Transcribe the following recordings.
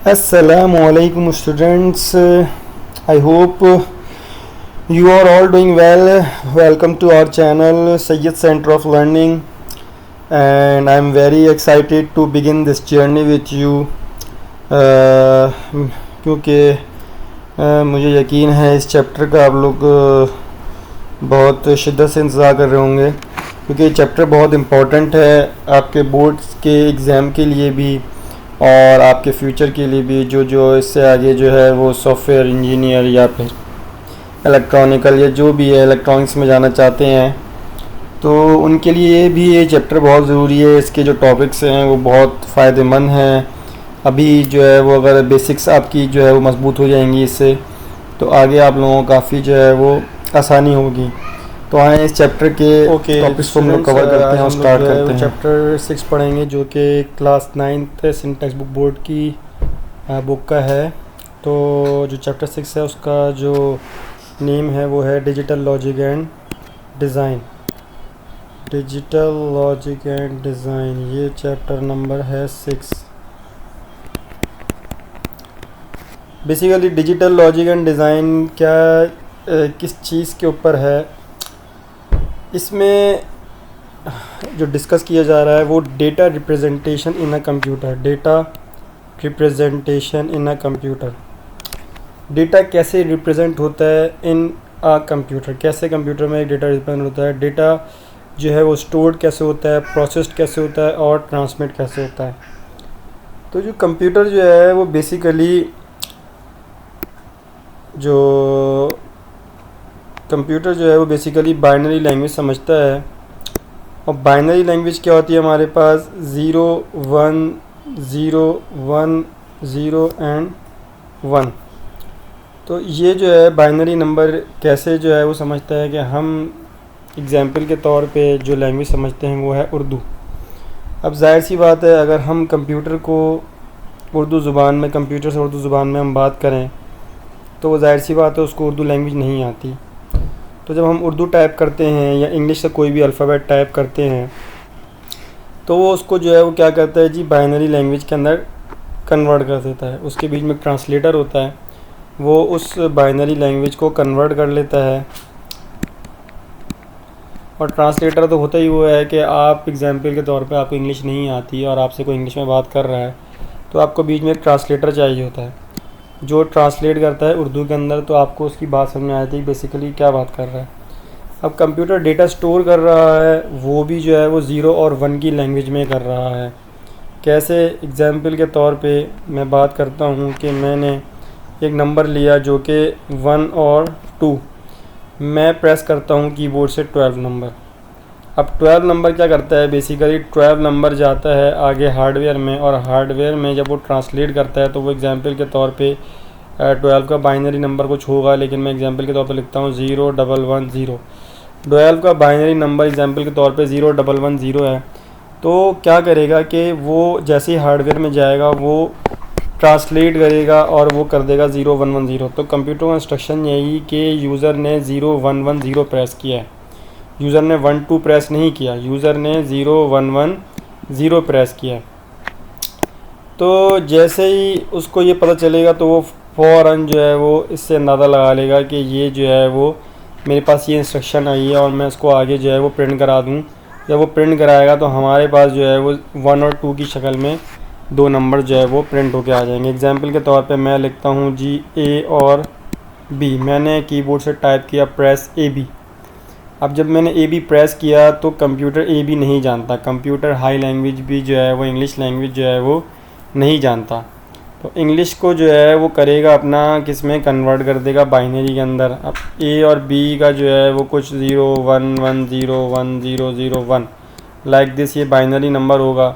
Assalamualaikum students. I hope you are all doing well. Welcome to our channel Sayyid Center of Learning, and I am very excited to begin this journey with you. क्योंकि मुझे यकीन है इस chapter का आप लोग बहुत शिद्दत से इंतज़ार कर रहे होंगे, क्योंकि ये चैप्टर बहुत इम्पोर्टेंट है आपके बोर्ड्स के एग्ज़ाम के लिए भी और आपके फ्यूचर के लिए भी, जो इससे आगे जो है वो सॉफ्टवेयर इंजीनियर या फिर इलेक्ट्रॉनिकल या जो भी है इलेक्ट्रॉनिक्स में जाना चाहते हैं, तो उनके लिए भी ये चैप्टर बहुत ज़रूरी है। इसके जो टॉपिक्स हैं वो बहुत फ़ायदेमंद हैं। अभी जो है वो अगर बेसिक्स आपकी जो है वो मजबूत हो जाएंगी इससे, तो आगे आप लोगों को काफ़ी जो है वो आसानी होगी। तो आए इस चैप्टर के टॉपिक्स को हम लोग कवर करते हैं और स्टार्ट करते हैं। चैप्टर 6 पढ़ेंगे जो कि class 9th syntax book board की बुक का है। तो जो चैप्टर 6 है उसका जो नेम है वो है digital logic and design. Digital logic and design, ये चैप्टर नंबर है 6। Basically digital logic and design किस चीज़ के ऊपर है, इसमें जो डिस्कस किया जा रहा है वो data representation in a computer. Data representation in a computer, data कैसे रिप्रेजेंट होता है इन अ कंप्यूटर, कैसे कंप्यूटर में एक डेटा रिप्रेजेंट होता है, डेटा जो है वो स्टोर्ड कैसे होता है, प्रोसेस्ड कैसे होता है और ट्रांसमिट कैसे होता है। तो जो कंप्यूटर जो है वो बेसिकली बाइनरी लैंग्वेज समझता है। और बाइनरी लैंग्वेज क्या होती है, हमारे पास 0 1 0 1 0 एंड 1। तो ये जो है बाइनरी नंबर कैसे जो है वो समझता है कि हम एग्जाम्पल के तौर पे जो लैंग्वेज समझते हैं वो है उर्दू। अब जाहिर सी बात है, अगर हम कंप्यूटर को उर्दू ज़ुबान में, कंप्यूटर से उर्दू ज़ुबान में हम बात करें तो वो जाहिर सी बात है उसको उर्दू लैंग्वेज नहीं आती। तो जब हम उर्दू टाइप करते हैं या इंग्लिश से कोई भी अल्फ़ाबेट टाइप करते हैं तो वो उसको जो है वो क्या करता है जी, बाइनरी लैंग्वेज के अंदर कन्वर्ट कर देता है। उसके बीच में ट्रांसलेटर होता है, वो उस बाइनरी लैंग्वेज को कन्वर्ट कर लेता है। और ट्रांसलेटर तो होता ही वो है कि आप एग्जाम्पल के तौर पे आपको इंग्लिश नहीं आती और आपसे कोई इंग्लिश में बात कर रहा है तो आपको बीच में एक ट्रांसलेटर चाहिए होता है जो ट्रांसलेट करता है उर्दू के अंदर, तो आपको उसकी बात समझ में आती है बेसिकली क्या बात कर रहा है। अब कंप्यूटर डेटा स्टोर कर रहा है, वो भी जो है वो 0 और 1 की लैंग्वेज में कर रहा है। कैसे, एग्जाम्पल के तौर पे मैं बात करता हूँ कि मैंने एक नंबर लिया जो कि 1 और 2, मैं प्रेस करता हूँ कीबोर्ड से 12 नंबर। अब 12 नंबर क्या करता है, बेसिकली 12 नंबर जाता है आगे हार्डवेयर में, और हार्डवेयर में जब वो ट्रांसलेट करता है तो वो एग्जांपल के तौर पे 12 का बाइनरी नंबर कुछ होगा, लेकिन मैं एग्जांपल के तौर पे लिखता हूँ 0110। 12 का बाइनरी नंबर एग्जांपल के तौर पे 0110 है। तो क्या करेगा कि वो जैसे ही हार्डवेयर में जाएगा वो ट्रांसलेट करेगा और वो कर देगा 0110। तो कंप्यूटर का इंस्ट्रक्शन यही कि यूज़र ने 0110 प्रेस किया है, यूज़र ने 12 प्रेस नहीं किया, यूज़र ने 0110 प्रेस किया। तो जैसे ही उसको ये पता चलेगा तो वो फ़ौरन जो है वो इससे अंदाज़ा लगा लेगा कि ये जो है वो मेरे पास ये इंस्ट्रक्शन आई है और मैं इसको आगे जो है वो प्रिंट करा दूँ। जब वो प्रिंट कराएगा तो हमारे पास जो है वो 1 और 2 की शक्ल में 2 नंबर जो है वो प्रिंट होके आ जाएंगे। एग्जाम्पल के तौर पे मैं लिखता हूँ जी A और B। मैंने कीबोर्ड से टाइप किया प्रेस AB। अब जब मैंने AB प्रेस किया तो कंप्यूटर AB नहीं जानता, कंप्यूटर हाई लैंग्वेज भी जो है वो इंग्लिश लैंग्वेज जो है वो नहीं जानता। तो इंग्लिश को जो है वो करेगा अपना किस में कन्वर्ट कर देगा, बाइनरी के अंदर। अब A और B का जो है वो कुछ 0 1 1 0 1 0 0 1 लाइक दिस ये बाइनरी नंबर होगा।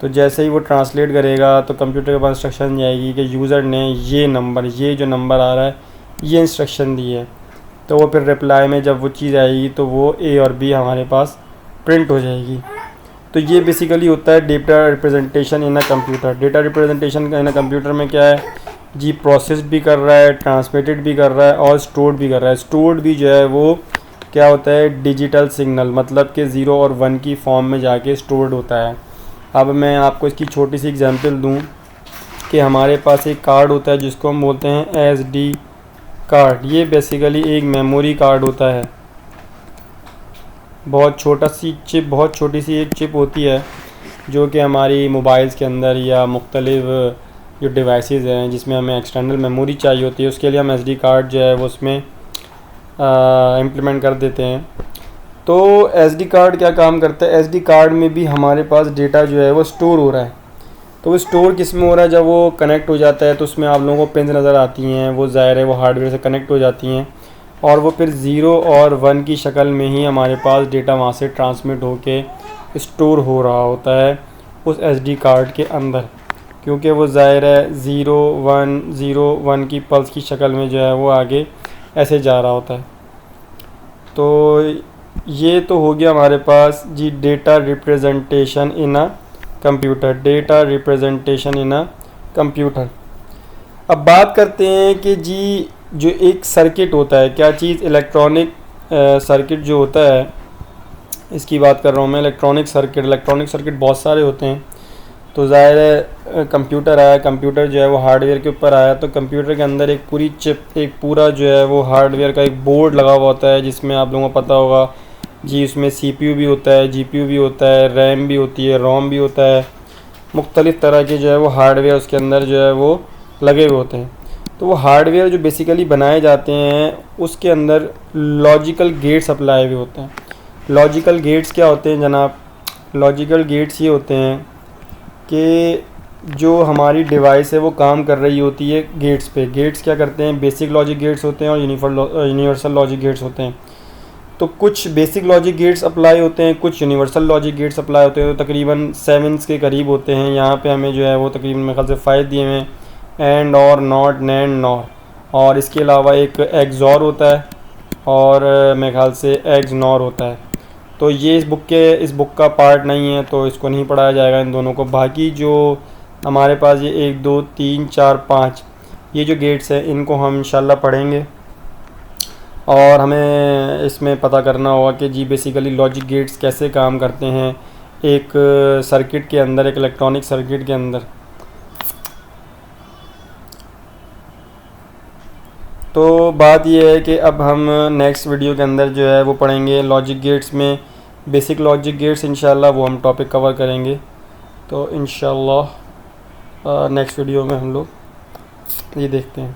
तो जैसे ही वो ट्रांसलेट करेगा तो कंप्यूटर के पास इंस्ट्रक्शन जाएगी कि यूज़र ने ये नंबर, ये जो नंबर आ रहा है ये इंस्ट्रक्शन दी है। तो वो फिर रिप्लाई में जब वो चीज़ आएगी तो वो A और B हमारे पास प्रिंट हो जाएगी। तो ये बेसिकली होता है data representation in a computer. Data representation in a computer में क्या है जी, प्रोसेस भी कर रहा है, ट्रांसमिटेड भी कर रहा है और स्टोर्ड भी कर रहा है। स्टोर्ड भी जो है वो क्या होता है, डिजिटल सिग्नल, मतलब कि 0 और 1 की फॉर्म में जाके स्टोर्ड होता है। अब मैं आपको इसकी छोटी सी एग्जांपल दूं कि हमारे पास एक कार्ड होता है जिसको हम बोलते हैं एसडी कार्ड। ये बेसिकली एक मेमोरी कार्ड होता है, बहुत छोटी सी एक चिप होती है जो कि हमारी मोबाइल्स के अंदर या मुख्तलिफ जो डिवाइसेस हैं जिसमें हमें एक्सटर्नल मेमोरी चाहिए होती है, उसके लिए हम एसडी कार्ड जो है वो उसमें इम्प्लीमेंट कर देते हैं। तो एसडी कार्ड क्या काम करता है, एसडी कार्ड में भी हमारे पास डेटा जो है वो स्टोर हो रहा है। तो वो स्टोर किस में हो रहा है, जब वो कनेक्ट हो जाता है तो उसमें आप लोगों को पिंस नज़र आती हैं, वो ज़ाहिर है वो हार्डवेयर से कनेक्ट हो जाती हैं और वो फिर 0 और 1 की शक्ल में ही हमारे पास डेटा वहाँ से ट्रांसमिट होके स्टोर हो रहा होता है उस एसडी कार्ड के अंदर, क्योंकि वो ज़ाहिर है 0 1 की पल्स की शक्ल में जो है वो आगे ऐसे जा रहा होता है। तो ये तो हो गया हमारे पास जी data representation in a computer, data representation in a computer. अब बात करते हैं कि जी जो एक सर्किट होता है, क्या चीज़, इलेक्ट्रॉनिक सर्किट जो होता है, इसकी बात कर रहा हूँ मैं। इलेक्ट्रॉनिक सर्किट बहुत सारे होते हैं। तो ज़ाहिर है कंप्यूटर आया, कंप्यूटर जो है वो हार्डवेयर के ऊपर आया, तो कंप्यूटर के अंदर एक पूरी चिप, एक पूरा जो है वो हार्डवेयर का एक बोर्ड लगा हुआ होता है जिसमें आप लोगों को पता होगा जी उसमें सीपीयू भी होता है, जीपीयू भी होता है, रैम भी होती है, रोम भी होता है, मुख्तलिफ़ तरह के जो है वो हार्डवेयर उसके अंदर जो है वो लगे हुए होते हैं। तो वो हार्डवेयर जो बेसिकली बनाए जाते हैं उसके अंदर लॉजिकल गेट्स अप्लाई हुए होते हैं। लॉजिकल गेट्स क्या होते हैं जनाब, लॉजिकल गेट्स ये होते हैं कि जो हमारी डिवाइस है वो काम कर रही होती है गेट्स पे। गेट्स क्या करते हैं, बेसिक लॉजिक गेट्स होते हैं और यूनिवर्सल लॉजिक गेट्स होते हैं। तो कुछ बेसिक लॉजिक गेट्स अप्लाई होते हैं, कुछ यूनिवर्सल लॉजिक गेट्स अप्लाई होते हैं, तो तकरीबन 7 के करीब होते हैं। यहाँ पे हमें जो है वो तकरीबन मेरे ख्याल से 5 दिए हुए हैं, एंड और नॉट नैंड नॉर, और इसके अलावा एक एक्सॉर होता है और मेरे ख्याल से एक्स नॉर होता है। तो ये इस बुक का पार्ट नहीं है तो इसको नहीं पढ़ाया जाएगा इन दोनों को। बाकी जो हमारे पास ये 1 2 3 4 5 ये जो गेट्स हैं इनको हम इंशाल्लाह पढ़ेंगे और हमें इसमें पता करना होगा कि जी बेसिकली लॉजिक गेट्स कैसे काम करते हैं एक सर्किट के अंदर, एक इलेक्ट्रॉनिक सर्किट के अंदर। तो बात यह है कि अब हम नेक्स्ट वीडियो के अंदर जो है वो पढ़ेंगे लॉजिक गेट्स में बेसिक लॉजिक गेट्स, इंशाल्लाह वो हम टॉपिक कवर करेंगे। तो इंशाल्लाह नेक्स्ट वीडियो में हम लोग ये देखते हैं।